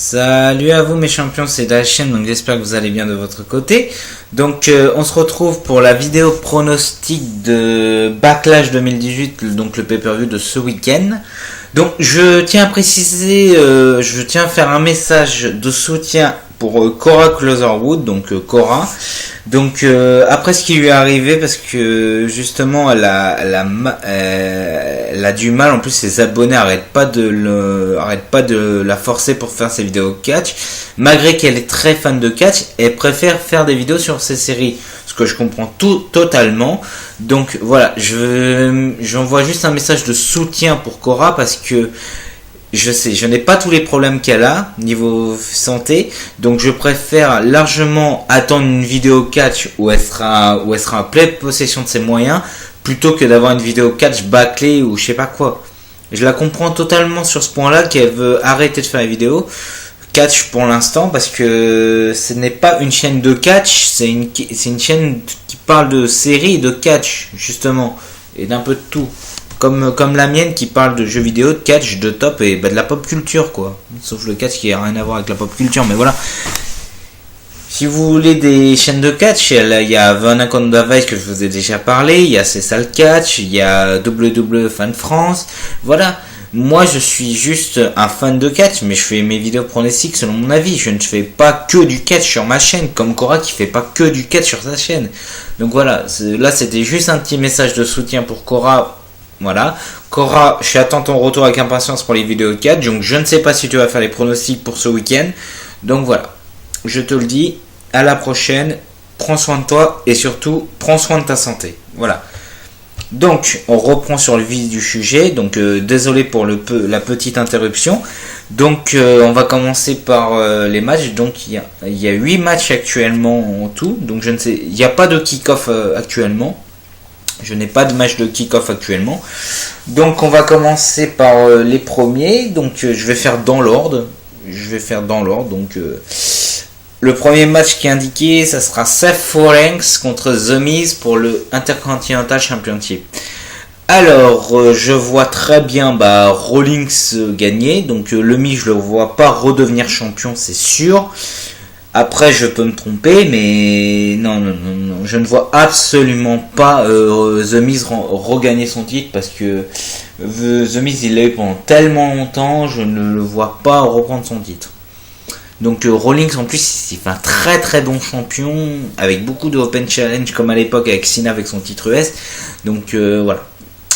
Salut à vous mes champions, c'est Dachen, donc j'espère que vous allez bien de votre côté. Donc on se retrouve pour la vidéo pronostic de Backlash 2018, donc le pay-per-view de ce week-end. Donc je tiens à préciser, je tiens à faire un message de soutien pour Cora Closerwood, donc Cora. Donc après ce qui lui est arrivé, parce que justement elle a du mal, en plus ses abonnés arrêtent pas de la forcer pour faire ses vidéos catch, malgré qu'elle est très fan de catch, elle préfère faire des vidéos sur ses séries, ce que je comprends totalement. Donc voilà, j'envoie juste un message de soutien pour Cora, parce que je n'ai pas tous les problèmes qu'elle a niveau santé, donc je préfère largement attendre une vidéo catch où elle sera en pleine possession de ses moyens, plutôt que d'avoir une vidéo catch bâclée ou je sais pas quoi. Je la comprends totalement sur ce point-là, qu'elle veut arrêter de faire les vidéos catch pour l'instant, parce que ce n'est pas une chaîne de catch, c'est une chaîne qui parle de séries et de catch justement, et d'un peu de tout. Comme la mienne qui parle de jeux vidéo, de catch, de top et de la pop culture quoi. Sauf le catch qui a rien à voir avec la pop culture, mais voilà. Si vous voulez des chaînes de catch, il y a Anaconda Vice que je vous ai déjà parlé, il y a Cessal Catch, il y a WWE Fan France, voilà. Moi je suis juste un fan de catch, mais je fais mes vidéos pronostiques selon mon avis. Je ne fais pas que du catch sur ma chaîne, comme Cora qui fait pas que du catch sur sa chaîne. Donc voilà, là c'était juste un petit message de soutien pour Cora. Voilà, Cora, j'attends ton retour avec impatience pour les vidéos 4, donc je ne sais pas si tu vas faire les pronostics pour ce week-end. Donc voilà, je te le dis, à la prochaine, prends soin de toi et surtout, prends soin de ta santé. Voilà. Donc, on reprend sur le vif du sujet, donc désolé pour la petite interruption. Donc, on va commencer par les matchs. Donc, il y a 8 matchs actuellement en tout, donc je ne sais, il n'y a pas de kick-off actuellement. Je n'ai pas de match de kick-off actuellement. Donc on va commencer par les premiers. Donc je vais faire dans l'ordre. Donc le premier match qui est indiqué, ça sera Seth Rollins contre The Miz pour le Intercontinental Championship. Alors je vois très bien Rollins gagner. Donc le Miz, je le vois pas redevenir champion, c'est sûr. Après, je peux me tromper, mais non, je ne vois absolument pas The Miz regagner son titre, parce que The Miz, il l'a eu pendant tellement longtemps, je ne le vois pas reprendre son titre. Donc Rollins, en plus, il fait un très très bon champion, avec beaucoup de Open Challenge, comme à l'époque avec Cena avec son titre US. Donc voilà.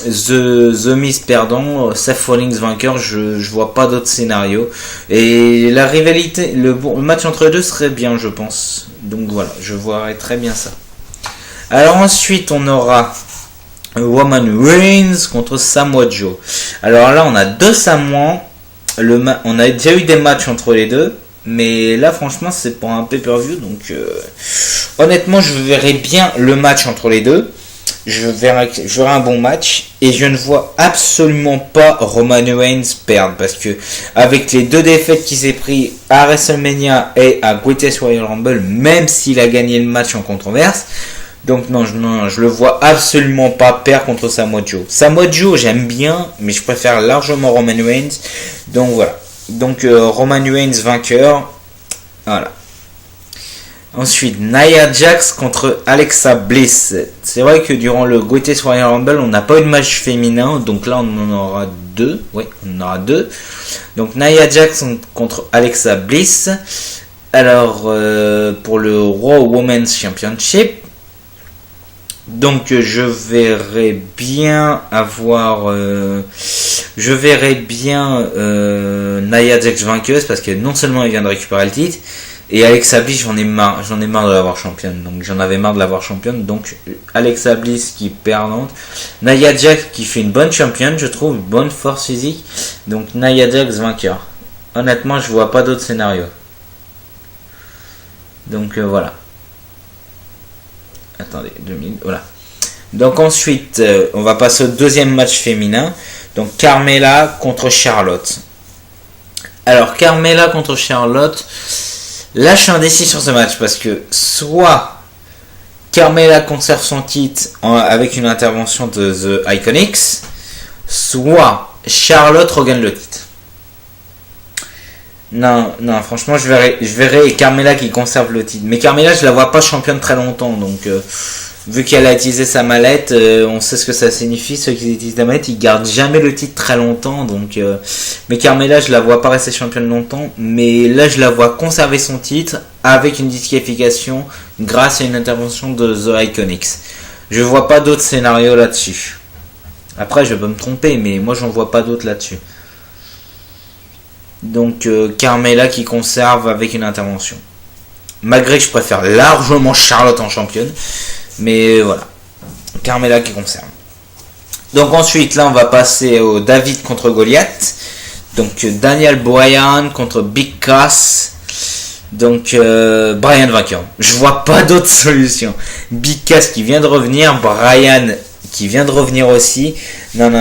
The Miz perdant, Seth Rollins vainqueur, je vois pas d'autre scénario. Et la rivalité, le match entre les deux serait bien, je pense. Donc voilà, je vois très bien ça. Alors ensuite, on aura Roman Reigns contre Samoa Joe. Alors là, on a deux Samoans. On a déjà eu des matchs entre les deux, mais là, franchement, c'est pour un pay-per-view. Donc honnêtement, je verrais bien le match entre les deux. Je verrai un bon match, et je ne vois absolument pas Roman Reigns perdre, parce que avec les deux défaites qu'il s'est pris à WrestleMania et à Greatest Royal Rumble, même s'il a gagné le match en controverse, donc non, je le vois absolument pas perdre contre Samoa Joe. Samoa Joe, j'aime bien, mais je préfère largement Roman Reigns. Donc voilà, donc Roman Reigns vainqueur, voilà. Ensuite, Nia Jax contre Alexa Bliss. C'est vrai que durant le Greatest Royal Rumble, on n'a pas eu de match féminin, donc là on en aura deux. Oui, on en aura deux. Donc Nia Jax contre Alexa Bliss. Alors pour le Raw Women's Championship, donc je verrais bien Nia Jax vainqueuse, parce que non seulement elle vient de récupérer le titre, et Alexa Bliss, j'en ai marre de l'avoir championne. Donc j'en avais marre de l'avoir championne. Donc Alexa Bliss qui est perdante. Nia Jax qui fait une bonne championne, je trouve, une bonne force physique. Donc Nia Jax vainqueur. Honnêtement, je vois pas d'autre scénario. Donc voilà. Attendez, 2 minutes, voilà. Donc ensuite, on va passer au deuxième match féminin. Donc Carmella contre Charlotte. Alors Carmella contre Charlotte. Là, je suis indécis sur ce match, parce que soit Carmella conserve son titre avec une intervention de The Iconics, soit Charlotte regagne le titre. Non, non, franchement, je verrai Carmella qui conserve le titre. Mais Carmella, je la vois pas championne très longtemps, donc vu qu'elle a utilisé sa mallette, on sait ce que ça signifie. Ceux qui utilisent la mallette, ils gardent jamais le titre très longtemps, donc. Mais Carmella, je la vois pas rester championne longtemps, mais là, je la vois conserver son titre avec une disqualification grâce à une intervention de The Iconics. Je vois pas d'autres scénarios là-dessus. Après, je peux me tromper, mais moi, j'en vois pas d'autres là-dessus. Donc Carmella qui conserve avec une intervention. Malgré que je préfère largement Charlotte en championne. Mais voilà. Carmella qui conserve. Donc ensuite là on va passer au David contre Goliath. Donc Daniel Bryan contre Big Cass. Donc Bryan vainqueur. Je vois pas d'autre solution. Big Cass qui vient de revenir. Bryan qui vient de revenir aussi. Non.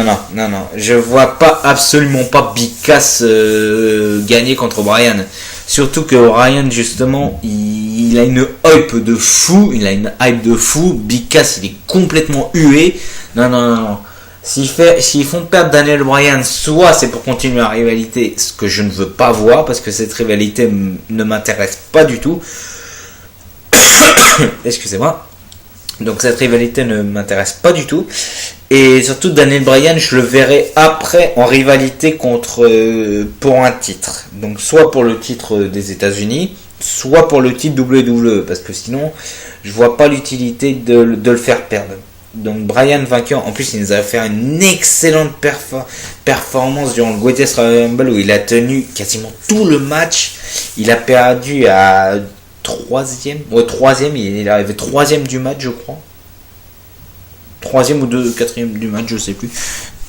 Je vois pas, absolument pas Big Cass gagner contre Bryan. Surtout que Bryan, justement, il a une hype de fou. Big Cass, il est complètement hué. Non. S'ils font perdre Daniel Bryan, soit c'est pour continuer la rivalité, ce que je ne veux pas voir, parce que cette rivalité ne m'intéresse pas du tout. Excusez-moi. Donc cette rivalité ne m'intéresse pas du tout. Et surtout Daniel Bryan, je le verrai après en rivalité contre pour un titre. Donc soit pour le titre des États-Unis, soit pour le titre WWE, parce que sinon je vois pas l'utilité de le faire perdre. Donc Bryan vainqueur, en plus il nous a fait une excellente performance durant le Greatest Royal Rumble où il a tenu quasiment tout le match. Il a perdu à troisième, il est arrivé troisième du match, je crois. Troisième ou quatrième du match, je sais plus.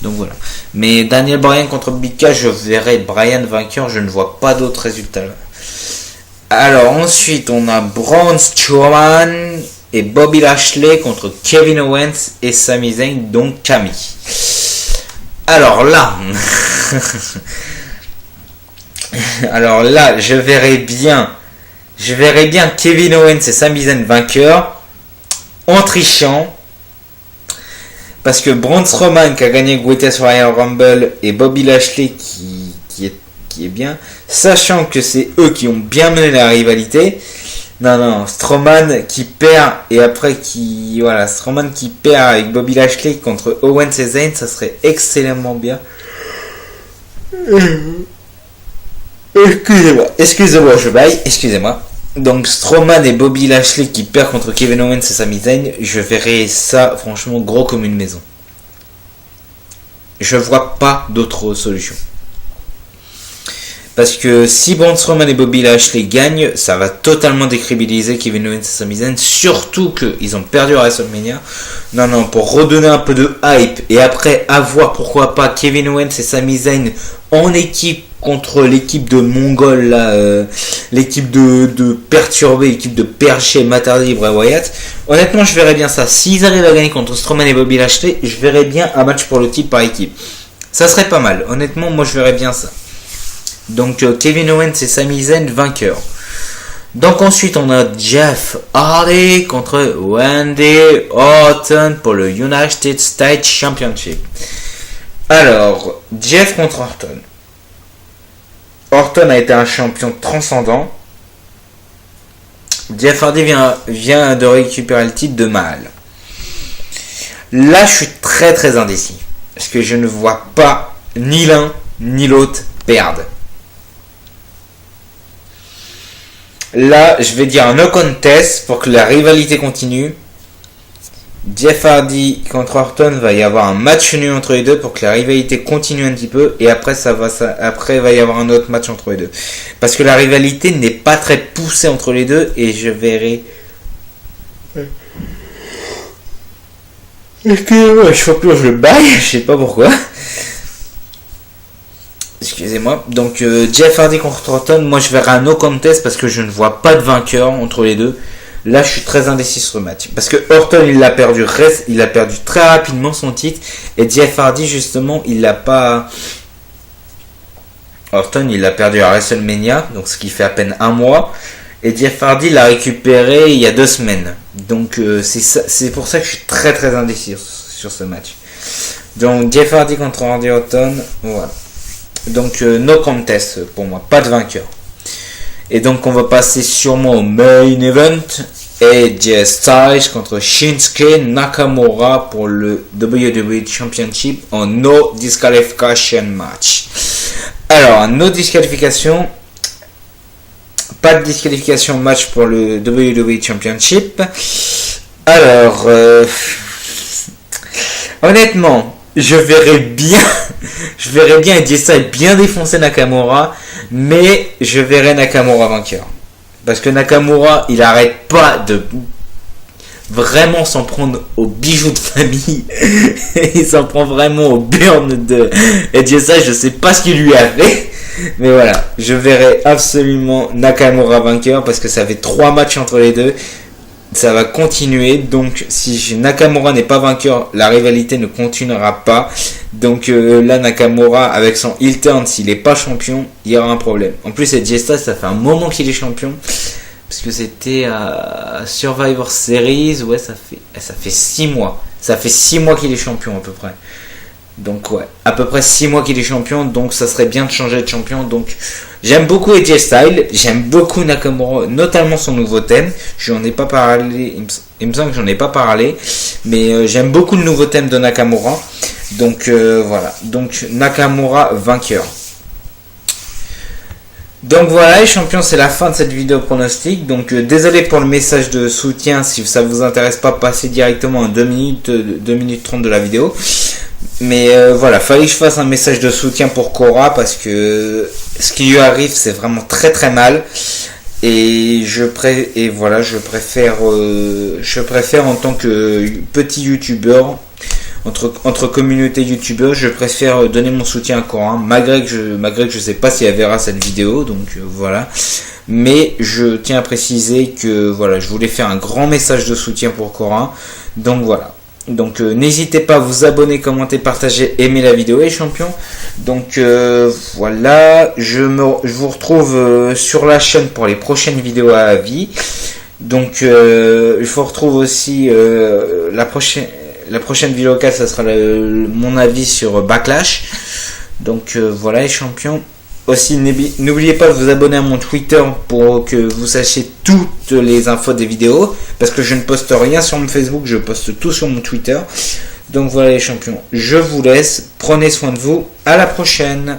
Donc voilà. Mais Daniel Bryan contre Big Cass, je verrai Bryan vainqueur, je ne vois pas d'autres résultats là. Alors ensuite on a Braun Strowman et Bobby Lashley contre Kevin Owens et Sami Zayn, donc Camille. Alors là, je verrai bien Kevin Owens et Sami Zayn vainqueurs en trichant. Parce que Braun Strowman qui a gagné le Greatest Royal Rumble et Bobby Lashley qui est bien, sachant que c'est eux qui ont bien mené la rivalité. Non, Strowman qui perd et après Strowman qui perd avec Bobby Lashley contre Owens et Zayn, ça serait excellemment bien. Excusez-moi, je baille, excusez-moi. Donc Strowman et Bobby Lashley qui perdent contre Kevin Owens et Sami Zayn, je verrai ça franchement gros comme une maison. Je vois pas d'autre solution. Parce que si Braun Strowman et Bobby Lashley gagnent, ça va totalement décrédibiliser Kevin Owens et Sami Zayn, surtout qu'ils ont perdu à WrestleMania. Non, pour redonner un peu de hype et après avoir pourquoi pas Kevin Owens et Sami Zayn en équipe contre l'équipe de Mongol, là, l'équipe de Perturbé, l'équipe de Perché, Matardi et Bray Wyatt. Honnêtement, je verrais bien ça. S'ils arrivent à gagner contre Strowman et Bobby Lashley, je verrais bien un match pour le titre par équipe. Ça serait pas mal. Honnêtement, moi je verrais bien ça. Donc Kevin Owens et Sami Zayn vainqueurs. Donc ensuite on a Jeff Hardy contre Randy Orton pour le United States Championship. Alors, Jeff contre Orton. Orton a été un champion transcendant. Jeff Hardy vient de récupérer le titre de Mahal. Là je suis très très indécis. Parce que je ne vois pas ni l'un ni l'autre perdre. Là, je vais dire un no contest pour que la rivalité continue. Jeff Hardy contre Orton, va y avoir un match nul entre les deux pour que la rivalité continue un petit peu. Et après, après, il va y avoir un autre match entre les deux. Parce que la rivalité n'est pas très poussée entre les deux. Et je verrai... Excusez-moi, je vois plus je le baille, je sais pas pourquoi. Excusez-moi. Donc Jeff Hardy contre Orton, moi je verrai un no contest parce que je ne vois pas de vainqueur entre les deux. Là je suis très indécis sur le match. Parce que Orton il a perdu très rapidement son titre. Et Jeff Hardy justement il l'a pas... Orton il l'a perdu à WrestleMania, donc ce qui fait à peine un mois. Et Jeff Hardy l'a récupéré il y a 2 semaines. Donc c'est pour ça que je suis très très indécis sur ce match. Donc Jeff Hardy contre Randy Orton, voilà. Donc no contest pour moi, pas de vainqueur. Et donc on va passer sûrement au main event. AJ Styles contre Shinsuke Nakamura pour le WWE Championship en no disqualification match. Alors, no disqualification. Pas de disqualification match pour le WWE Championship. Alors, honnêtement, je verrais bien AJ Styles bien défoncer Nakamura, mais je verrais Nakamura vainqueur. Parce que Nakamura, il arrête pas de vraiment s'en prendre aux bijoux de famille. Il s'en prend vraiment au burn de AJ Styles. Je sais pas ce qu'il lui a fait. Mais voilà, je verrai absolument Nakamura vainqueur parce que ça fait 3 matchs entre les deux. Ça va continuer. Donc si Nakamura n'est pas vainqueur, la rivalité ne continuera pas. Donc là, Nakamura, avec son heel turn, s'il n'est pas champion, il y aura un problème. En plus, AJ Styles, ça fait un moment qu'il est champion. Parce que c'était à Survivor Series. Ouais, ça fait 6 mois. Ça fait 6 mois qu'il est champion à peu près. Donc ouais, à peu près 6 mois qu'il est champion. Donc ça serait bien de changer de champion. Donc j'aime beaucoup AJ Styles. J'aime beaucoup Nakamura, notamment son nouveau thème. Je n'en ai pas parlé. Il me semble que j'en ai pas parlé. Mais j'aime beaucoup le nouveau thème de Nakamura. Donc voilà. Donc Nakamura vainqueur. Donc voilà les champions, c'est la fin de cette vidéo pronostic. Donc désolé pour le message de soutien. Si ça vous intéresse pas, passez directement à 2 minutes 30 de la vidéo. Mais voilà, fallait que je fasse un message de soutien pour Cora parce que ce qui lui arrive c'est vraiment très très mal. Et je préfère en tant que petit youtubeur, entre communauté youtubeur, je préfère donner mon soutien à Cora, malgré que je sais pas si elle verra cette vidéo, donc voilà. Mais je tiens à préciser que voilà, je voulais faire un grand message de soutien pour Cora. Donc voilà. Donc n'hésitez pas à vous abonner, commenter, partager, aimer la vidéo les champions. Donc voilà, je vous retrouve sur la chaîne pour les prochaines vidéos à avis. Donc je vous retrouve aussi la prochaine vidéo locale, ça sera mon avis sur Backlash. Donc voilà les champions. Aussi, n'oubliez pas de vous abonner à mon Twitter pour que vous sachiez toutes les infos des vidéos. Parce que je ne poste rien sur mon Facebook, je poste tout sur mon Twitter. Donc voilà les champions, je vous laisse. Prenez soin de vous. À la prochaine.